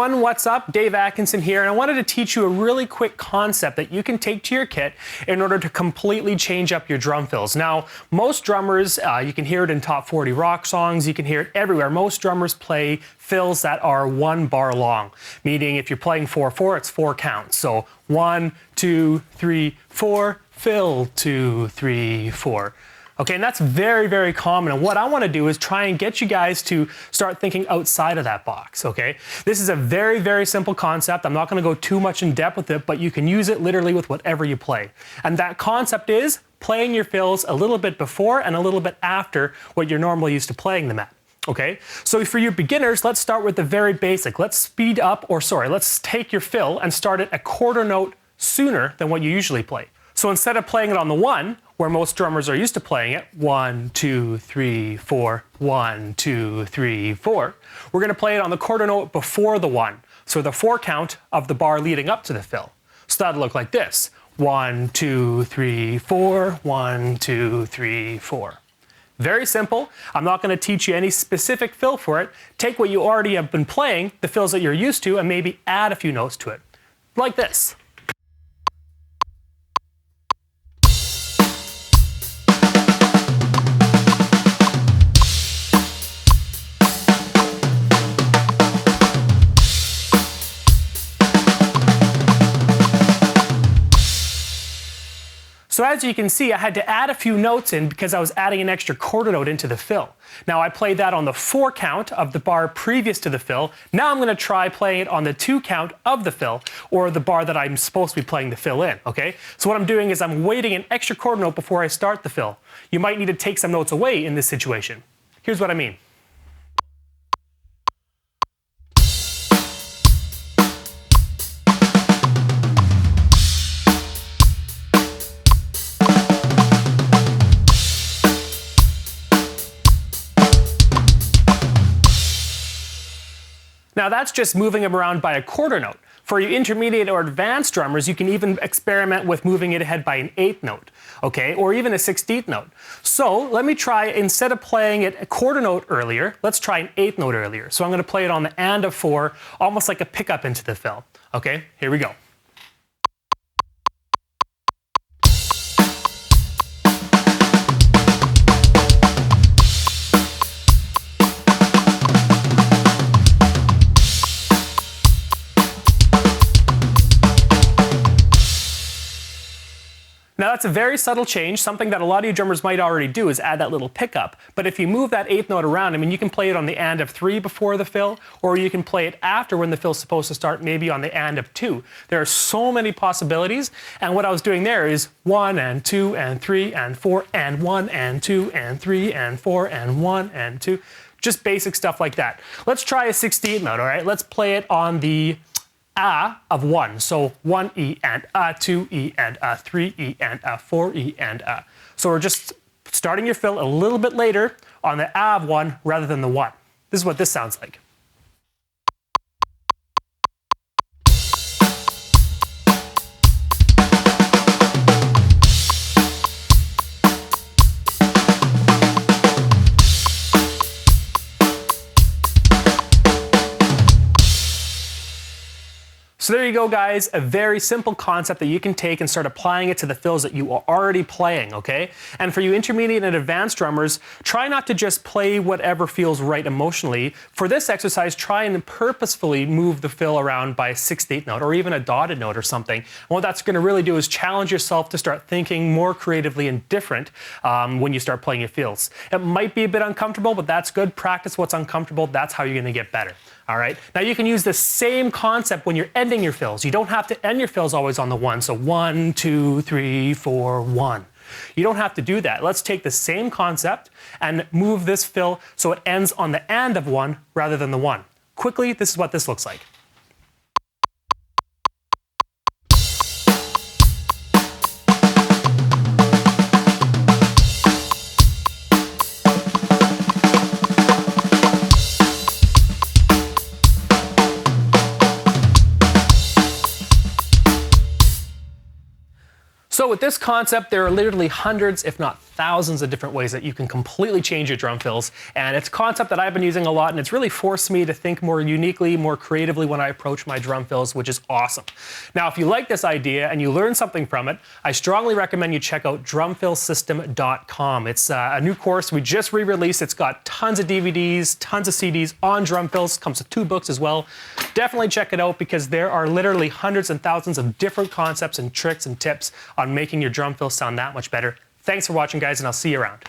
everyone, what's up? Dave Atkinson here, and I wanted to teach you a really quick concept that you can take to your kit in order to completely change up your drum fills. Now, most drummers, you can hear it in top 40 rock songs, you can hear it everywhere. Most drummers play fills that are 1 bar long, meaning if you're playing 4/4, it's 4 counts. So 1, 2, 3, 4, fill, 2, 3, 4. Okay, and that's very, very common. And what I want to do is try and get you guys to start thinking outside of that box, okay? This is a very, very simple concept. I'm not going to go too much in depth with it, but you can use it literally with whatever you play. And that concept is playing your fills a little bit before and a little bit after what you're normally used to playing them at. Okay, so for your beginners, let's start with the very basic. Let's take your fill and start it a quarter note sooner than what you usually play. So instead of playing it on the 1, where most drummers are used to playing it, 1, 2, 3, 4, 1, 2, 3, 4, we're going to play it on the quarter note before the 1. So the 4 count of the bar leading up to the fill. So that'll look like this. 1, 2, 3, 4, 1, 2, 3, 4. Very simple. I'm not going to teach you any specific fill for it. Take what you already have been playing, the fills that you're used to, and maybe add a few notes to it. Like this. So as you can see, I had to add a few notes in because I was adding an extra quarter note into the fill. Now I played that on the 4 count of the bar previous to the fill. Now I'm going to try playing it on the 2 count of the fill, or the bar that I'm supposed to be playing the fill in, okay? So what I'm doing is I'm waiting an extra quarter note before I start the fill. You might need to take some notes away in this situation. Here's what I mean. Now that's just moving them around by a quarter note. For you intermediate or advanced drummers, you can even experiment with moving it ahead by an 8th note, okay, or even a 16th note. So let me try, instead of playing it a quarter note earlier, let's try an 8th note earlier. So I'm going to play it on the and of 4, almost like a pickup into the fill. Okay, here we go. Now that's a very subtle change. Something that a lot of you drummers might already do is add that little pickup. But if you move that 8th note around, I mean, you can play it on the and of 3 before the fill, or you can play it after when the fill's supposed to start, maybe on the and of 2. There are so many possibilities, and what I was doing there is 1 and 2 and 3 and 4 and 1 and 2 and 3 and 4 and 1 and 2. Just basic stuff like that. Let's try a 16th note, all right? Let's play it on the A of 1. So 1 E and A, 2 E and A, 3 E and A, 4 E and A. So we're just starting your fill a little bit later on the A of 1 rather than the 1. This is what this sounds like. So there you go, guys, a very simple concept that you can take and start applying it to the fills that you are already playing, okay? And for you intermediate and advanced drummers, try not to just play whatever feels right emotionally. For this exercise, try and purposefully move the fill around by a 6/8 note or even a dotted note or something. And what that's going to really do is challenge yourself to start thinking more creatively and different when you start playing your fills. It might be a bit uncomfortable, but that's good. Practice what's uncomfortable. That's how you're going to get better. All right. Now you can use the same concept when you're ending your fills. You don't have to end your fills always on the 1. So 1, 2, 3, 4, 1. You don't have to do that. Let's take the same concept and move this fill so it ends on the and of 1 rather than the 1. Quickly, this is what this looks like. So with this concept, there are literally hundreds, if not thousands of different ways that you can completely change your drum fills. And it's a concept that I've been using a lot, and it's really forced me to think more uniquely, more creatively when I approach my drum fills, which is awesome. Now, if you like this idea and you learn something from it, I strongly recommend you check out drumfillsystem.com. It's a new course we just re-released. It's got tons of DVDs, tons of CDs on drum fills. Comes with 2 books as well. Definitely check it out because there are literally hundreds and thousands of different concepts and tricks and tips on making your drum fills sound that much better. Thanks for watching, guys, and I'll see you around.